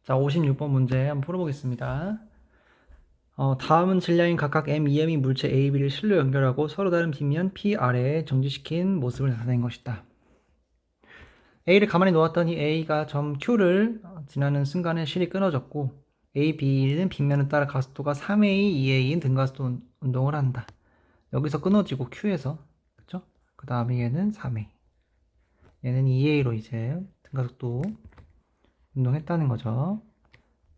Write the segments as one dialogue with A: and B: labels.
A: 자, 56번 문제 한번 풀어보겠습니다. 다음은 질량인 각각 M, EM이 물체 A, B를 실로 연결하고 서로 다른 빗면 P 아래에 정지시킨 모습을 나타낸 것이다. A를 가만히 놓았더니 A가 점 Q를 지나는 순간에 실이 끊어졌고 A, B는 빗면을 따라 가속도가 3A, 2A인 등가속도 운동을 한다. 여기서 끊어지고 Q에서, 그쵸? 그 다음에 얘는 3A. 얘는 2A로 이제 등가속도 운동했다는 거죠.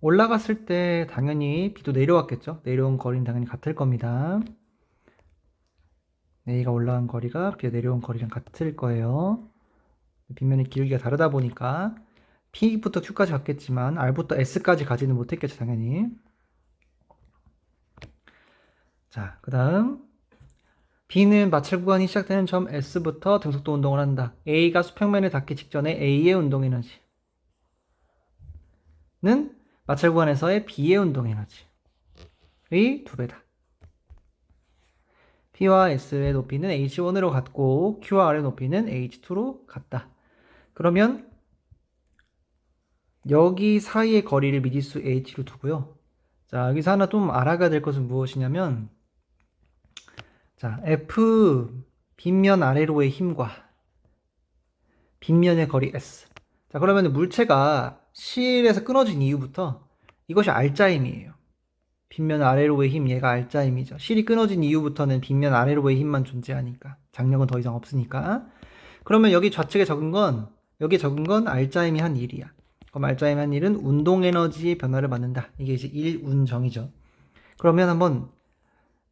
A: 올라갔을 때 당연히 B도 내려왔겠죠. 내려온 거리는 당연히 같을 겁니다. A가 올라간 거리가 B가 내려온 거리랑 같을 거예요. 빗면의 기울기가 다르다 보니까 P부터 Q까지 갔겠지만 R부터 S까지 가지는 못했겠죠, 당연히. 자, 그 다음 B는 마찰 구간이 시작되는 점 S부터 등속도 운동을 한다. A가 수평면에 닿기 직전에 A의 운동 에너지는 마찰 구간에서의 B의 운동 에너지의 2배다. P와 S의 높이는 H1으로 같고 Q와 R의 높이는 H2로 같다. 그러면 여기 사이의 거리를 미지수 H로 두고요. 자, 여기서 하나 좀 알아가야 될 것은 무엇이냐면, 자, F 빗면 아래로의 힘과 빗면의 거리 S. 자, 그러면 물체가 실에서 끊어진 이후부터 이것이 R자임이에요. 빗면 아래로의 힘, 얘가 R자임이죠. 실이 끊어진 이후부터는 빗면 아래로의 힘만 존재하니까. 장력은 더 이상 없으니까. 그러면 여기 좌측에 적은 건, 여기에 적은 건 R자임이 한 1이야. 그럼 R자임이 한 1은 운동 에너지의 변화를 받는다. 이게 이제 1운정이죠. 그러면 한번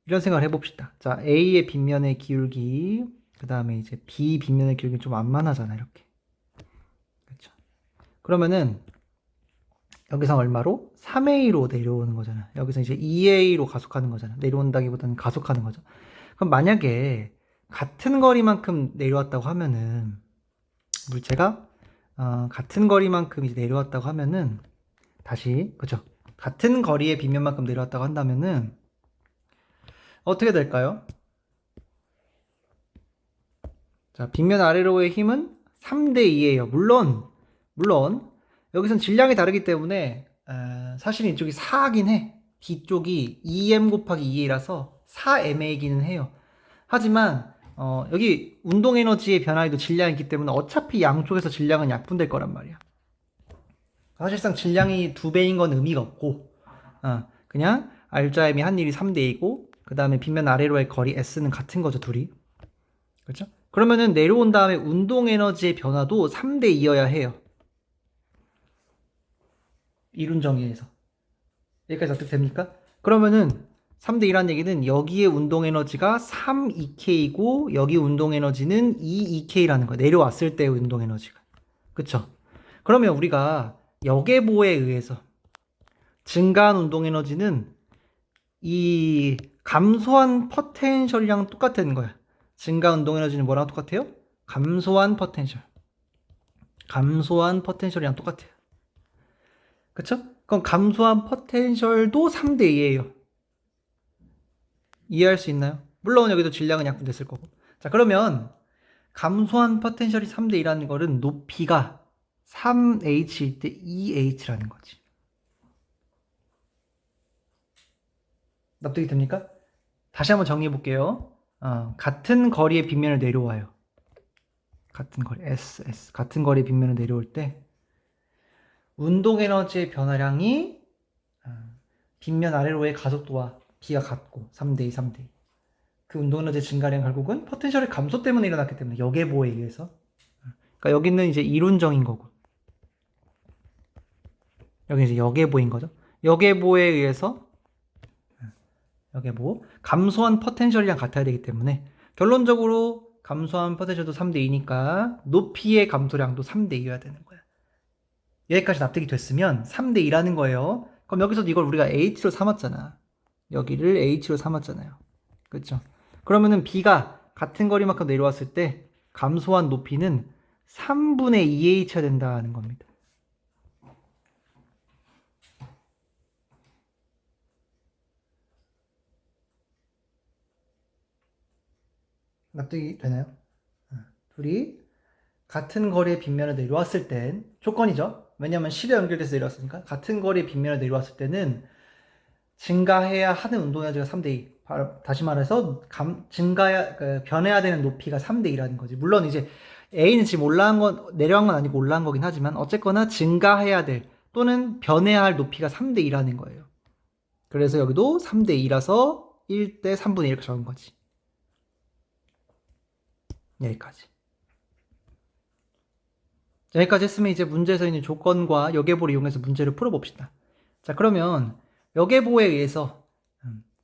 A: 이런 생각을 해봅시다. 자, A의 빗면의 기울기, 그 다음에 이제 B 빗면의 기울기 좀 완만하잖아, 이렇게. 그렇죠. 그러면은 여기서 얼마로? 3A로 내려오는 거잖아. 여기서 이제 2A로 가속하는 거잖아. 내려온다기보다는 가속하는 거죠. 그럼 만약에 같은 거리만큼 내려왔다고 하면은 물체가 같은 거리만큼 이제 내려왔다고 하면은 다시 그죠? 같은 거리의 빗면만큼 내려왔다고 한다면은 어떻게 될까요? 자, 빗면 아래로의 힘은 3대 2예요. 물론 여기선 질량이 다르기 때문에 사실 이쪽이 4긴 해. 뒤쪽이 2m 곱하기 2a라서 4ma이기는 해요. 하지만 여기 운동 에너지의 변화에도 질량이 있기 때문에 어차피 양쪽에서 질량은 약분될 거란 말이야. 사실상 질량이 2배인 건 의미가 없고 그냥 R자임이 한 일이 3대이고 그 다음에 빗면 아래로의 거리 S는 같은 거죠, 둘이. 그렇죠? 그러면은 내려온 다음에 운동 에너지의 변화도 3대 2여야 해요. 이론 정의에서. 여기까지 어떻게 됩니까? 그러면은 3대 2라는 얘기는 여기에 운동 에너지가 3EK이고 여기 운동 에너지는 2EK라는 거야. 내려왔을 때의 운동 에너지가. 그쵸? 그러면 우리가 역에보에 의해서 증가한 운동 에너지는 이 감소한 포텐셜이랑 똑같다는 거야. 증가 운동 에너지는 뭐랑 똑같아요? 감소한 포텐셜. 감소한 포텐셜이랑 똑같아요. 그쵸? 그럼 감소한 포텐셜도 3대 2예요. 이해할 수 있나요? 물론 여기도 질량은 약분됐을 거고. 자, 그러면 감소한 포텐셜이 3대 2라는 거는 높이가 3h일 때 2h라는 거지. 납득이 됩니까? 다시 한번 정리해 볼게요. 같은 거리의 빗면을 내려와요. 같은 거리 S 같은 거리의 빗면을 내려올 때 운동 에너지의 변화량이 빗면 아래로의 가속도와 B가 같고 3대2 3대2 그 운동 에너지 증가량 결국은 포텐셜의 감소 때문에 일어났기 때문에 역에보에 의해서. 그러니까 여기는 이제 이론정인 거고 여기 이제 역에보인 거죠. 역에보에 의해서 역에보 감소한 포텐셜이랑 같아야 되기 때문에 결론적으로 감소한 포텐셜도 3대2니까 높이의 감소량도 3대2여야 되는 거야. 여기까지 납득이 됐으면 3대2라는 거예요. 그럼 여기서 이걸 우리가 H로 삼았잖아. 여기를 H로 삼았잖아요. 그렇죠? 그러면은 B가 같은 거리만큼 내려왔을 때 감소한 높이는 3분의 2H가 된다는 겁니다. 납득이 되나요? 둘이 같은 거리의 빗면을 내려왔을 땐 조건이죠. 왜냐면 실에 연결돼서 내려왔으니까. 같은 거리의 빗면을 내려왔을 때는 증가해야 하는 운동에너지가 3대 2. 다시 말해서 변해야 되는 높이가 3대 2라는 거지. 물론 이제 A는 지금 내려간 건 아니고 올라간 거긴 하지만 어쨌거나 증가해야 될 또는 변해야 할 높이가 3대 2라는 거예요. 그래서 여기도 3대 2라서 1대 3분의 1 이렇게 적은 거지. 여기까지. 여기까지 했으면 이제 문제에서 있는 조건과 여계보를 이용해서 문제를 풀어봅시다. 자, 그러면 여계보에 의해서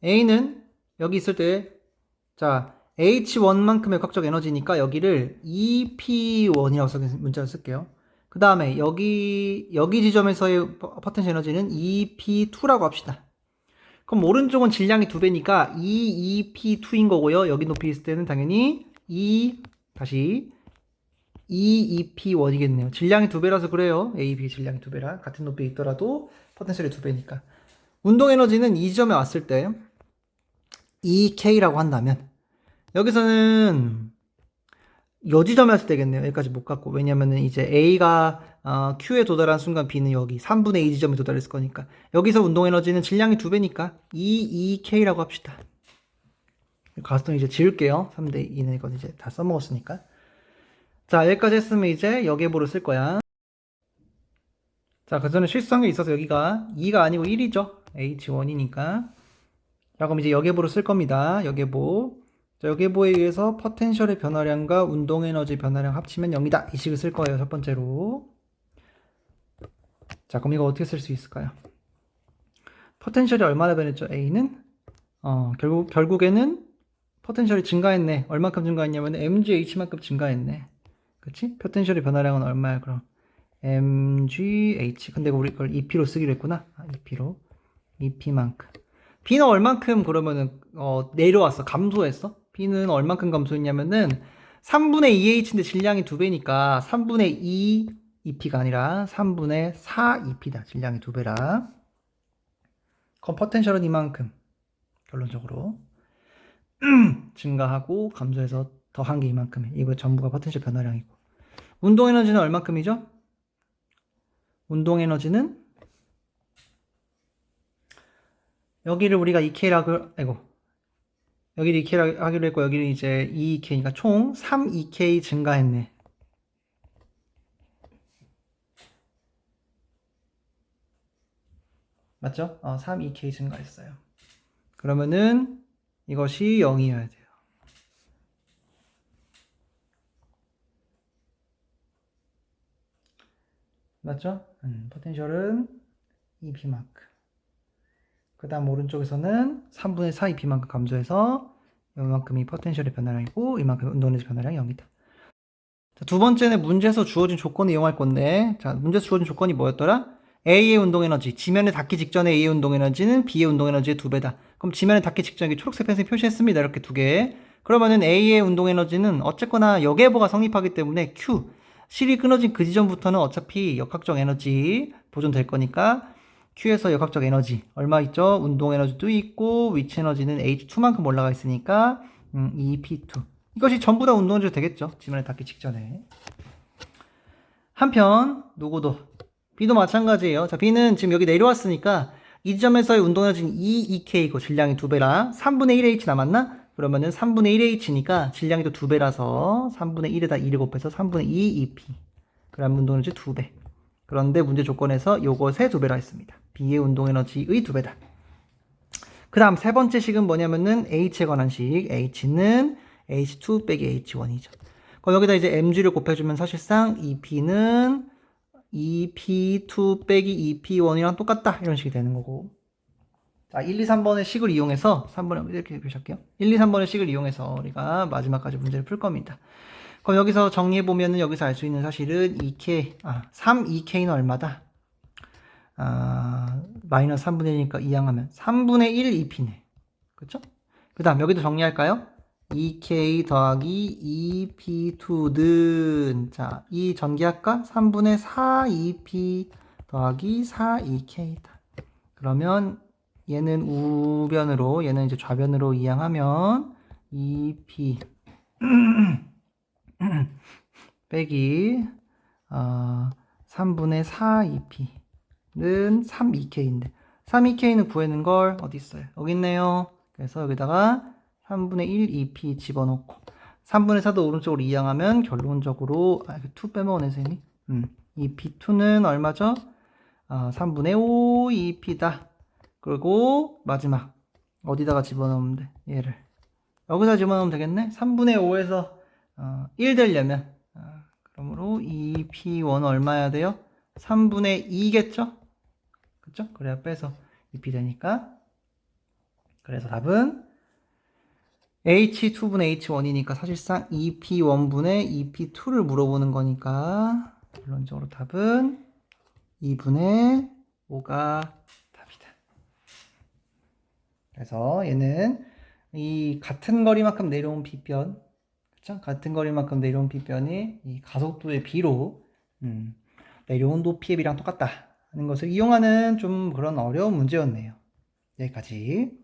A: A는 여기 있을 때, 자, H1만큼의 역학적 에너지니까 여기를 EP1이라고 문자를 쓸게요. 그 다음에 여기 지점에서의 포텐셜 에너지는 EP2라고 합시다. 그럼 오른쪽은 질량이 2배니까 EEP2인 거고요. 여기 높이 있을 때는 당연히 EEP1이겠네요. 질량이 2배라서 그래요. A, B 질량이 2배라. 같은 높이에 있더라도 포텐셜이 2배니까. 운동 에너지는 이 지점에 왔을 때 EK라고 한다면 여기서는 요 지점에 왔을 때겠네요. 여기까지 못 갔고. 왜냐면은 이제 A가 Q에 도달한 순간 B는 여기 3분의 2 지점에 도달했을 거니까. 여기서 운동 에너지는 질량이 2배니까 EEK라고 합시다. 가스통 이제 지울게요. 3대 2는 이건 이제 다 써먹었으니까. 자, 여기까지 했으면 이제 여계보를 쓸 거야. 자, 그 전에 실수한 게 있어서 여기가 2가 아니고 1이죠. H1이니까. 자, 그럼 이제 여계보를 쓸 겁니다. 여계보. 자, 여계보에 의해서 포텐셜의 변화량과 운동 에너지 변화량 합치면 0이다. 이 식을 쓸 거예요. 첫 번째로. 자, 그럼 이거 어떻게 쓸 수 있을까요? 포텐셜이 얼마나 변했죠? A는 결국에는 포텐셜이 증가했네. 얼마큼 증가했냐면 mgh만큼 증가했네. 그치? 포텐셜의 변화량은 얼마야 그럼? mgh. 근데 우리 그걸 EP로 쓰기로 했구나. EP로. EP만큼. B는 얼만큼 그러면은 내려왔어. 감소했어? B는 얼만큼 감소했냐면은 3분의 2H인데 질량이 2배니까 3분의 2 EP가 아니라 3분의 4 EP다. 질량이 2배라. 그럼 포텐셜은 이만큼. 결론적으로. 증가하고 감소해서 더한 게 이만큼이에요. 이거 전부가 포텐셜 변화량이고. 운동 에너지는 얼만큼이죠? 운동 에너지는 여기를 우리가 2K라고 여기를 2K라고 하기로 했고 여기는 이제 2K니까 총 3EK 증가했네. 맞죠? 3EK 증가했어요. 그러면은 이것이 0이어야 돼요. 맞죠? 포텐셜은 EP만큼. 그 다음 오른쪽에서는 3분의 4 EP만큼 감소해서 이만큼이 포텐셜의 변화량이고 이만큼 운동에너지 변화량이 0이다. 자, 두 번째는 문제에서 주어진 조건을 이용할 건데, 자, 문제에서 주어진 조건이 뭐였더라? A의 운동에너지, 지면에 닿기 직전에 A의 운동에너지는 B의 운동에너지의 2배다. 그럼 지면에 닿기 직전에 초록색 펜슬 표시했습니다. 이렇게 두 개. 그러면은 A의 운동에너지는 어쨌거나 역에보가 성립하기 때문에 Q, 실이 끊어진 그 지점부터는 어차피 역학적 에너지 보존될 거니까 Q에서 역학적 에너지 얼마 있죠? 운동에너지도 있고 위치 에너지는 H2만큼 올라가 있으니까 EP2. 이것이 전부 다 운동에너지가 되겠죠. 지면에 닿기 직전에. 한편 누구도 B도 마찬가지예요. 자, B는 지금 여기 내려왔으니까 이 지점에서의 운동에너지는 2EK고 질량이 2배라 3분의 1H 남았나? 그러면은 3분의 1H니까 질량이 또 2배라서 3분의 1에다 2를 곱해서 3분의 2 EP. 그럼 운동에너지 2배. 그런데 문제 조건에서 요것의 2배라 했습니다. B의 운동에너지의 2배다. 그 다음 세 번째 식은 뭐냐면은 H에 관한 식. H는 H2 빼기 H1이죠. 그럼 여기다 이제 mg를 곱해주면 사실상 EP는 EP2 빼기 EP1이랑 똑같다. 이런 식이 되는 거고. 자, 1, 2, 3번의 식을 이용해서 3번에 이렇게 표시할게요. 1, 2, 3번의 식을 이용해서 우리가 마지막까지 문제를 풀 겁니다. 그럼 여기서 정리해보면은 여기서 알 수 있는 사실은 3EK는 얼마다? 마이너스 3분의 1이니까 이항하면 3분의 1 EP네. 그쵸? 그 다음 여기도 정리할까요? EK 더하기 EP2는 자, 이 전기할까? 3분의 4 EP 더하기 4 EK다. 그러면 얘는 우변으로 얘는 이제 좌변으로 이항하면 EP 빼기 3분의 4EP는 3EK인데 3EK는 구하는 걸 어디 있어요? 여기 있네요. 그래서 여기다가 3분의 1EP 집어넣고 3분의 4도 오른쪽으로 이항하면 결론적으로 2 빼먹어내 셈이 이 B2는 얼마죠? 3분의 5 EP다. 그리고 마지막 어디다가 집어넣으면 돼? 얘를 여기다 집어넣으면 되겠네? 3분의 5에서 1 되려면 그러므로 EP1 얼마야 돼요? 3분의 2겠죠? 그쵸? 그래야 빼서 EP 되니까 그래서 답은 H2분의 H1이니까 사실상 EP1분의 EP2를 물어보는 거니까 결론적으로 답은 2분의 5가 답이다. 그래서 얘는 이 같은 거리만큼 내려온 빗변, 그쵸? 같은 거리만큼 내려온 빗변이 이 가속도의 비로 내려온 높이의 비랑 똑같다 하는 것을 이용하는 좀 그런 어려운 문제였네요. 여기까지.